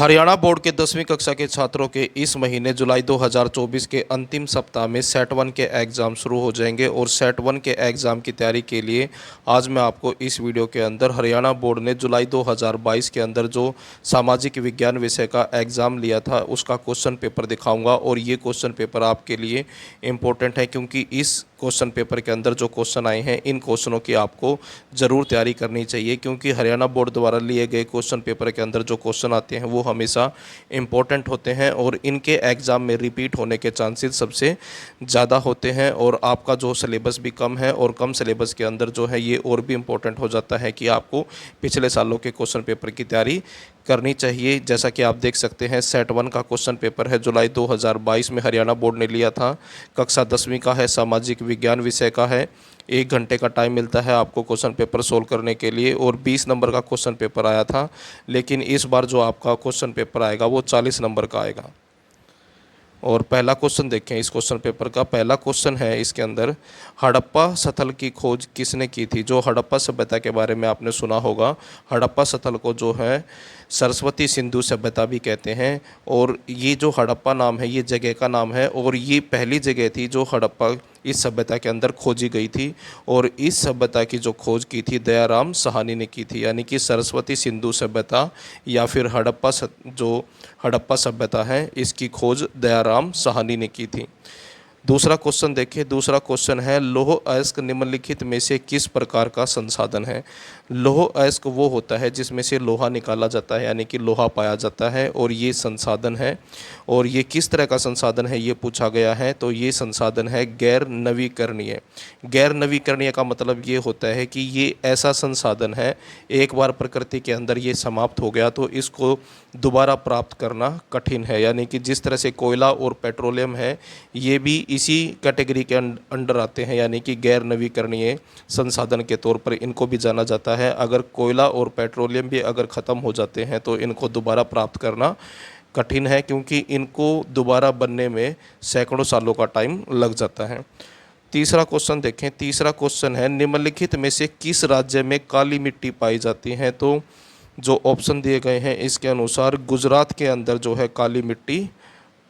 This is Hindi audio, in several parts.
हरियाणा बोर्ड के 10वीं कक्षा के छात्रों के इस महीने जुलाई 2024 के अंतिम सप्ताह में सेट वन के एग्ज़ाम शुरू हो जाएंगे और सेट वन के एग्ज़ाम की तैयारी के लिए आज मैं आपको इस वीडियो के अंदर हरियाणा बोर्ड ने जुलाई 2022 के अंदर जो सामाजिक विज्ञान विषय का एग्ज़ाम लिया था उसका क्वेश्चन पेपर दिखाऊंगा। और ये क्वेश्चन पेपर आपके लिए इम्पोर्टेंट है क्योंकि इस क्वेश्चन पेपर के अंदर जो क्वेश्चन आए हैं इन क्वेश्चनों की आपको ज़रूर तैयारी करनी चाहिए, क्योंकि हरियाणा बोर्ड द्वारा लिए गए क्वेश्चन पेपर के अंदर जो क्वेश्चन आते हैं वो हमेशा इम्पोर्टेंट होते हैं और इनके एग्ज़ाम में रिपीट होने के चांसेस सबसे ज़्यादा होते हैं। और आपका जो सिलेबस भी कम है और कम सिलेबस के अंदर जो है ये और भी इम्पोर्टेंट हो जाता है कि आपको पिछले सालों के क्वेश्चन पेपर की तैयारी करनी चाहिए। जैसा कि आप देख सकते हैं सेट वन का क्वेश्चन पेपर है, जुलाई 2022 में हरियाणा बोर्ड ने लिया था। कक्षा 10वीं का है, सामाजिक विज्ञान विषय का है। 1 घंटे का टाइम मिलता है आपको क्वेश्चन पेपर सोल्व करने के लिए और 20 नंबर का क्वेश्चन पेपर आया था, लेकिन इस बार जो आपका क्वेश्चन पेपर आएगा वो 40 नंबर का आएगा। और पहला क्वेश्चन देखें, इस क्वेश्चन पेपर का पहला क्वेश्चन है इसके अंदर, हड़प्पा स्थल की खोज किसने की थी। जो हड़प्पा सभ्यता के बारे में आपने सुना होगा, हड़प्पा स्थल को जो है सरस्वती सिंधु सभ्यता भी कहते हैं। और ये जो हड़प्पा नाम है ये जगह का नाम है और ये पहली जगह थी जो हड़प्पा इस सभ्यता के अंदर खोजी गई थी। और इस सभ्यता की जो खोज की थी दयाराम साहनी ने की थी, यानी कि सरस्वती सिंधु सभ्यता या फिर जो हड़प्पा सभ्यता है इसकी खोज दयाराम साहनी ने की थी। दूसरा क्वेश्चन देखिए, दूसरा क्वेश्चन है लौह अयस्क निम्नलिखित में से किस प्रकार का संसाधन है। लौह अयस्क वो होता है जिसमें से लोहा निकाला जाता है, यानी कि लोहा पाया जाता है और ये संसाधन है। और ये किस तरह का संसाधन है ये पूछा गया है, तो ये संसाधन है गैर नवीकरणीय। गैर नवीकरणीय का मतलब ये होता है कि ये ऐसा संसाधन है एक बार प्रकृति के अंदर ये समाप्त हो गया तो इसको दोबारा प्राप्त करना कठिन है। यानी कि जिस तरह से कोयला और पेट्रोलियम है ये भी इसी कैटेगरी के अंडर आते हैं, यानी कि गैर नवीकरणीय संसाधन के तौर पर इनको भी जाना जाता है। अगर कोयला और पेट्रोलियम भी अगर ख़त्म हो जाते हैं तो इनको दोबारा प्राप्त करना कठिन है, क्योंकि इनको दोबारा बनने में सैकड़ों सालों का टाइम लग जाता है। तीसरा क्वेश्चन देखें, तीसरा क्वेश्चन है निम्नलिखित में से किस राज्य में काली मिट्टी पाई जाती है। तो जो ऑप्शन दिए गए हैं इसके अनुसार गुजरात के अंदर जो है काली मिट्टी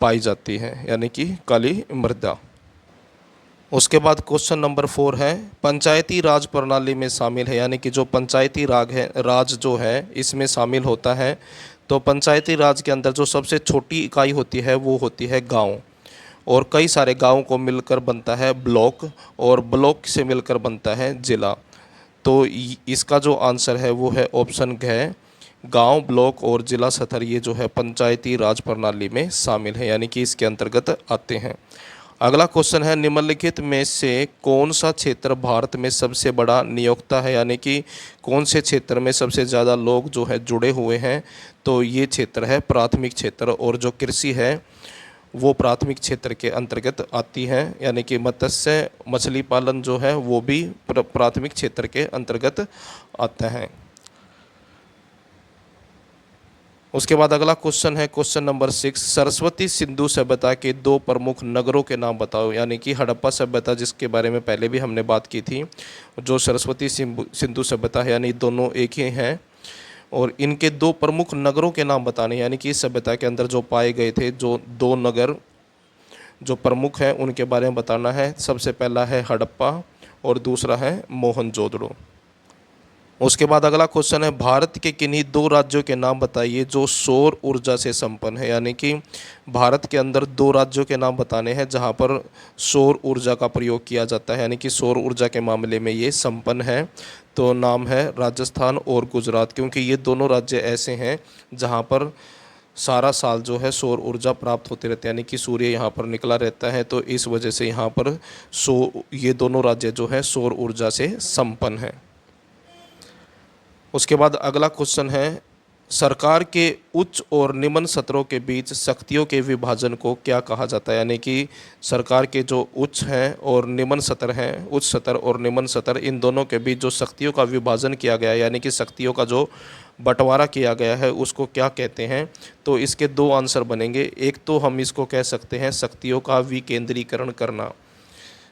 पाई जाती है, यानी कि काली मृदा। उसके बाद क्वेश्चन नंबर 4 है पंचायती राज प्रणाली में शामिल है, यानी कि जो पंचायती राज जो है इसमें शामिल होता है। तो पंचायती राज के अंदर जो सबसे छोटी इकाई होती है वो होती है गांव, और कई सारे गांवों को मिलकर बनता है ब्लॉक और ब्लॉक से मिलकर बनता है जिला। तो इसका जो आंसर है वो है ऑप्शन घ, गांव, ब्लॉक और जिला स्तर ये जो है पंचायती राज प्रणाली में शामिल है, यानी कि इसके अंतर्गत आते हैं। अगला क्वेश्चन है निम्नलिखित में से कौन सा क्षेत्र भारत में सबसे बड़ा नियोक्ता है, यानी कि कौन से क्षेत्र में सबसे ज़्यादा लोग जो है जुड़े हुए हैं। तो ये क्षेत्र है प्राथमिक क्षेत्र, और जो कृषि है वो प्राथमिक क्षेत्र के अंतर्गत आती है, यानी कि मत्स्य मछली पालन जो है वो भी प्राथमिक क्षेत्र के अंतर्गत आता है। उसके बाद अगला क्वेश्चन है क्वेश्चन नंबर 6, सरस्वती सिंधु सभ्यता के 2 प्रमुख नगरों के नाम बताओ। यानी कि हड़प्पा सभ्यता जिसके बारे में पहले भी हमने बात की थी, जो सरस्वती सिंधु सभ्यता है, यानी दोनों एक ही हैं और इनके 2 प्रमुख नगरों के नाम बताने, यानी कि इस सभ्यता के अंदर जो पाए गए थे जो 2 नगर जो प्रमुख हैं उनके बारे में बताना है। सबसे पहला है हड़प्पा और दूसरा है मोहनजोदड़ो। उसके बाद अगला क्वेश्चन है भारत के किन्हीं 2 राज्यों के नाम बताइए जो सौर ऊर्जा से संपन्न है। यानी कि भारत के अंदर 2 राज्यों के नाम बताने हैं जहां पर सौर ऊर्जा का प्रयोग किया जाता है, यानी कि सौर ऊर्जा के मामले में ये संपन्न है। तो नाम है राजस्थान और गुजरात, क्योंकि ये दोनों राज्य ऐसे हैं जहाँ पर सारा साल जो है सौर ऊर्जा प्राप्त होते रहते हैं, यानी कि सूर्य यहाँ पर निकला रहता है। तो इस वजह से यहाँ पर ये दोनों राज्य जो है सौर ऊर्जा से संपन्न हैं। उसके बाद अगला क्वेश्चन है सरकार के उच्च और निम्न सत्रों के बीच शक्तियों के विभाजन को क्या कहा जाता है। यानी कि सरकार के जो उच्च हैं और निम्न सत्र हैं, उच्च सत्र और निम्न सत्र, इन दोनों के बीच जो शक्तियों का विभाजन किया गया है, यानी कि शक्तियों का जो बंटवारा किया गया है उसको क्या कहते हैं। तो इसके 2 आंसर बनेंगे। एक तो हम इसको कह सकते हैं शक्तियों का विकेंद्रीकरण करना,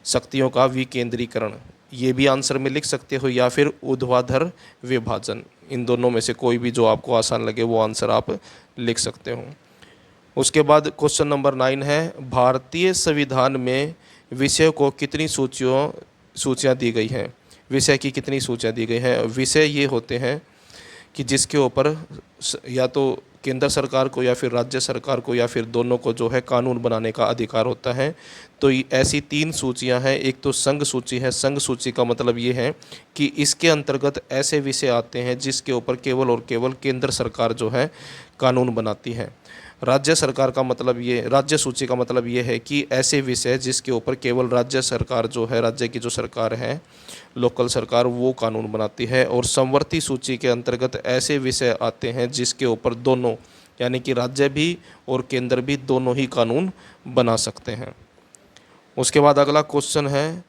शक्तियों का विकेंद्रीकरण, ये भी आंसर में लिख सकते हो, या फिर ऊर्ध्वाधर विभाजन। इन दोनों में से कोई भी जो आपको आसान लगे वो आंसर आप लिख सकते हो। उसके बाद क्वेश्चन नंबर 9 है, भारतीय संविधान में विषय को कितनी सूचियाँ दी गई हैं। विषय की कितनी सूचियाँ दी गई हैं। विषय ये होते हैं कि जिसके ऊपर या तो केंद्र सरकार को या फिर राज्य सरकार को या फिर दोनों को जो है कानून बनाने का अधिकार होता है। तो ऐसी 3 सूचियां हैं। एक तो संघ सूची है। संघ सूची का मतलब ये है कि इसके अंतर्गत ऐसे विषय आते हैं जिसके ऊपर केवल और केवल केंद्र सरकार जो है कानून बनाती है। राज्य सरकार का मतलब ये, राज्य सूची का मतलब ये है कि ऐसे विषय जिसके ऊपर केवल राज्य सरकार जो है, राज्य की जो सरकार है, लोकल सरकार, वो कानून बनाती है। और समवर्ती सूची के अंतर्गत ऐसे विषय आते हैं जिसके ऊपर दोनों, यानी कि राज्य भी और केंद्र भी दोनों ही कानून बना सकते हैं। उसके बाद अगला क्वेश्चन है,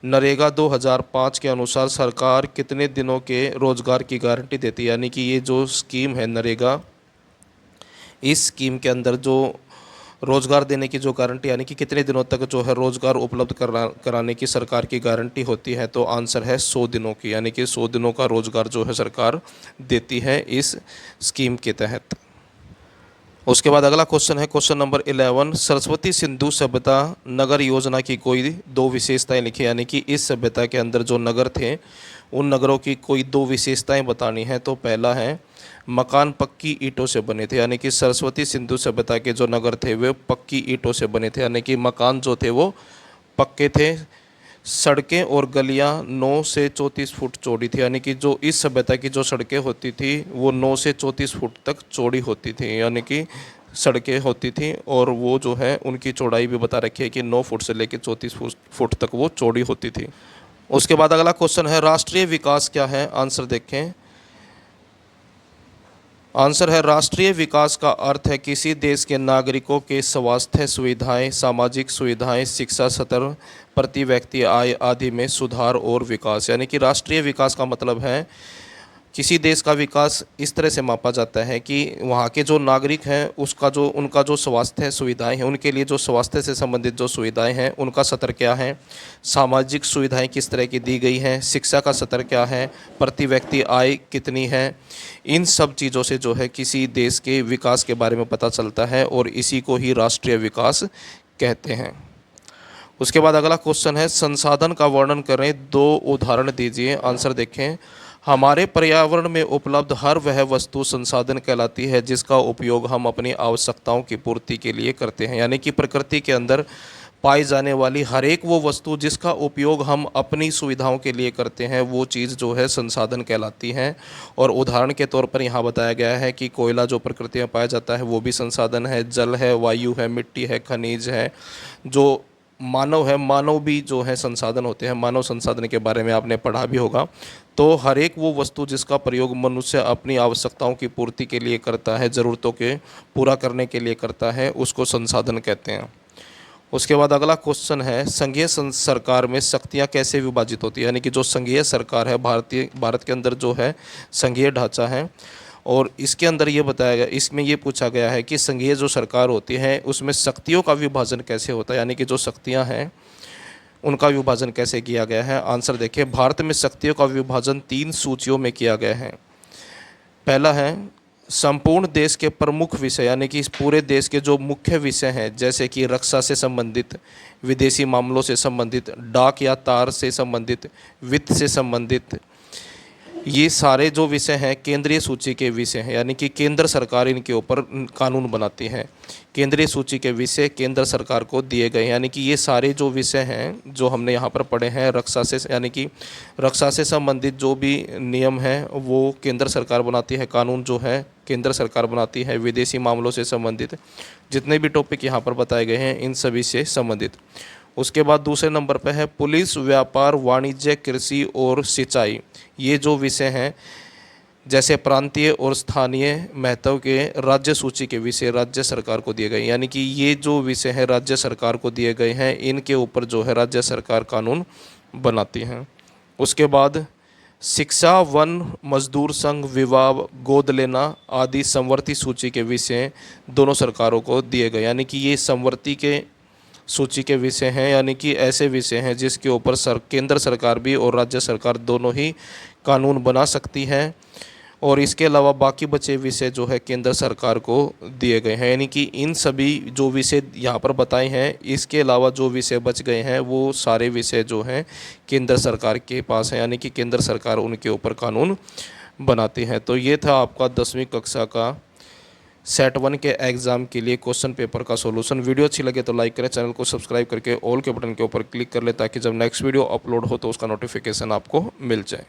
नरेगा 2005 के अनुसार सरकार कितने दिनों के रोजगार की गारंटी देती है। यानी कि ये जो स्कीम है नरेगा, इस स्कीम के अंदर जो रोज़गार देने की जो गारंटी, यानी कि कितने दिनों तक जो है रोज़गार उपलब्ध कराने की सरकार की गारंटी होती है, तो आंसर है 100 दिनों की। यानी कि 100 दिनों का रोज़गार जो है सरकार देती है इस स्कीम के तहत। उसके बाद अगला क्वेश्चन है क्वेश्चन नंबर 11, सरस्वती सिंधु सभ्यता नगर योजना की कोई 2 विशेषताएं लिखी। यानी कि इस सभ्यता के अंदर जो नगर थे उन नगरों की कोई 2 विशेषताएं बतानी है। तो पहला है, मकान पक्की ईंटों से बने थे। यानी कि सरस्वती सिंधु सभ्यता के जो नगर थे वे पक्की ईंटों से बने थे, यानी कि मकान जो थे वो पक्के थे। सड़कें और गलियां 9 से 34 फुट चौड़ी थी। यानी कि जो इस सभ्यता की जो सड़कें होती थी वो 9 से 34 फुट तक चौड़ी होती थी, यानी कि सड़कें होती थी। और वो जो है उनकी चौड़ाई भी बता रखी है कि 9 फुट से लेकर 34 फुट तक वो चौड़ी होती थी। उसके बाद अगला क्वेश्चन है, राष्ट्रीय विकास क्या है। आंसर देखें। आंसर है, राष्ट्रीय विकास का अर्थ है किसी देश के नागरिकों के स्वास्थ्य सुविधाएं, सामाजिक सुविधाएं, शिक्षा स्तर, प्रति व्यक्ति आय आदि में सुधार और विकास। यानी कि राष्ट्रीय विकास का मतलब है किसी देश का विकास इस तरह से मापा जाता है कि वहाँ के जो नागरिक हैं उनका जो स्वास्थ्य सुविधाएं हैं, उनके लिए जो स्वास्थ्य से संबंधित जो सुविधाएं हैं उनका स्तर क्या है, सामाजिक सुविधाएं किस तरह की दी गई हैं, शिक्षा का स्तर क्या है, प्रति व्यक्ति आय कितनी है। इन सब चीज़ों से जो है किसी देश के विकास के बारे में पता चलता है और इसी को ही राष्ट्रीय विकास कहते हैं। उसके बाद अगला क्वेश्चन है, संसाधन का वर्णन करें, 2 उदाहरण दीजिए। आंसर देखें। हमारे पर्यावरण में उपलब्ध हर वह वस्तु संसाधन कहलाती है जिसका उपयोग हम अपनी आवश्यकताओं की पूर्ति के लिए करते हैं। यानी कि प्रकृति के अंदर पाई जाने वाली हर एक वो वस्तु जिसका उपयोग हम अपनी सुविधाओं के लिए करते हैं वो चीज़ जो है संसाधन कहलाती है। और उदाहरण के तौर पर यहाँ बताया गया है कि कोयला जो प्रकृति में पाया जाता है वो भी संसाधन है, जल है, वायु है, मिट्टी है, खनिज है, जो मानव है, मानव भी जो है संसाधन होते हैं। मानव संसाधन के बारे में आपने पढ़ा भी होगा। तो हर एक वो वस्तु जिसका प्रयोग मनुष्य अपनी आवश्यकताओं की पूर्ति के लिए करता है, ज़रूरतों के पूरा करने के लिए करता है, उसको संसाधन कहते हैं। उसके बाद अगला क्वेश्चन है, संघीय सरकार में शक्तियाँ कैसे विभाजित होती है। यानी कि जो संघीय सरकार है, भारत के अंदर जो है संघीय ढांचा है और इसके अंदर ये बताया गया, इसमें ये पूछा गया है कि संघीय जो सरकार होती है उसमें शक्तियों का विभाजन कैसे होता है। यानी कि जो शक्तियाँ हैं उनका विभाजन कैसे किया गया है। आंसर देखिए। भारत में शक्तियों का विभाजन 3 सूचियों में किया गया है। पहला है संपूर्ण देश के प्रमुख विषय, यानी कि इस पूरे देश के जो मुख्य विषय हैं, जैसे कि रक्षा से संबंधित, विदेशी मामलों से संबंधित, डाक या तार से संबंधित, वित्त से संबंधित, ये सारे जो विषय हैं केंद्रीय सूची के विषय हैं। यानी कि केंद्र सरकार इनके ऊपर कानून बनाती है। केंद्रीय सूची के विषय केंद्र सरकार को दिए गए। यानी कि ये सारे जो विषय हैं जो हमने यहाँ पर पढ़े हैं, रक्षा से, यानी कि रक्षा से संबंधित जो भी नियम हैं वो केंद्र सरकार बनाती है, कानून जो है केंद्र सरकार बनाती है। विदेशी मामलों से संबंधित जितने भी टॉपिक यहाँ पर बताए गए हैं इन सभी से संबंधित। उसके बाद दूसरे नंबर पर है पुलिस, व्यापार, वाणिज्य, कृषि और सिंचाई। ये जो विषय हैं जैसे प्रांतीय और स्थानीय महत्व के राज्य सूची के विषय राज्य सरकार को दिए गए। यानी कि ये जो विषय हैं राज्य सरकार को दिए गए हैं, इनके ऊपर जो है राज्य सरकार कानून बनाती है। उसके बाद शिक्षा, वन, मजदूर संघ, विवाह, गोद लेना आदि समवर्ती सूची के विषय दोनों सरकारों को दिए गए। यानी कि ये समवर्ती के सूची के विषय हैं, यानी कि ऐसे विषय हैं जिसके ऊपर केंद्र सरकार भी और राज्य सरकार दोनों ही कानून बना सकती है। और इसके अलावा बाकी बचे विषय जो है केंद्र सरकार को दिए गए हैं, यानी कि इन सभी जो विषय यहाँ पर बताए हैं, इसके अलावा जो विषय बच गए हैं वो सारे विषय जो हैं केंद्र सरकार के पास हैं, यानी कि केंद्र सरकार उनके ऊपर कानून बनाती है। तो ये था आपका 10वीं कक्षा का सेट 1 के एग्ज़ाम के लिए क्वेश्चन पेपर का सॉल्यूशन। वीडियो अच्छी लगे तो लाइक करें, चैनल को सब्सक्राइब करके ऑल के बटन के ऊपर क्लिक कर लें ताकि जब नेक्स्ट वीडियो अपलोड हो तो उसका नोटिफिकेशन आपको मिल जाए।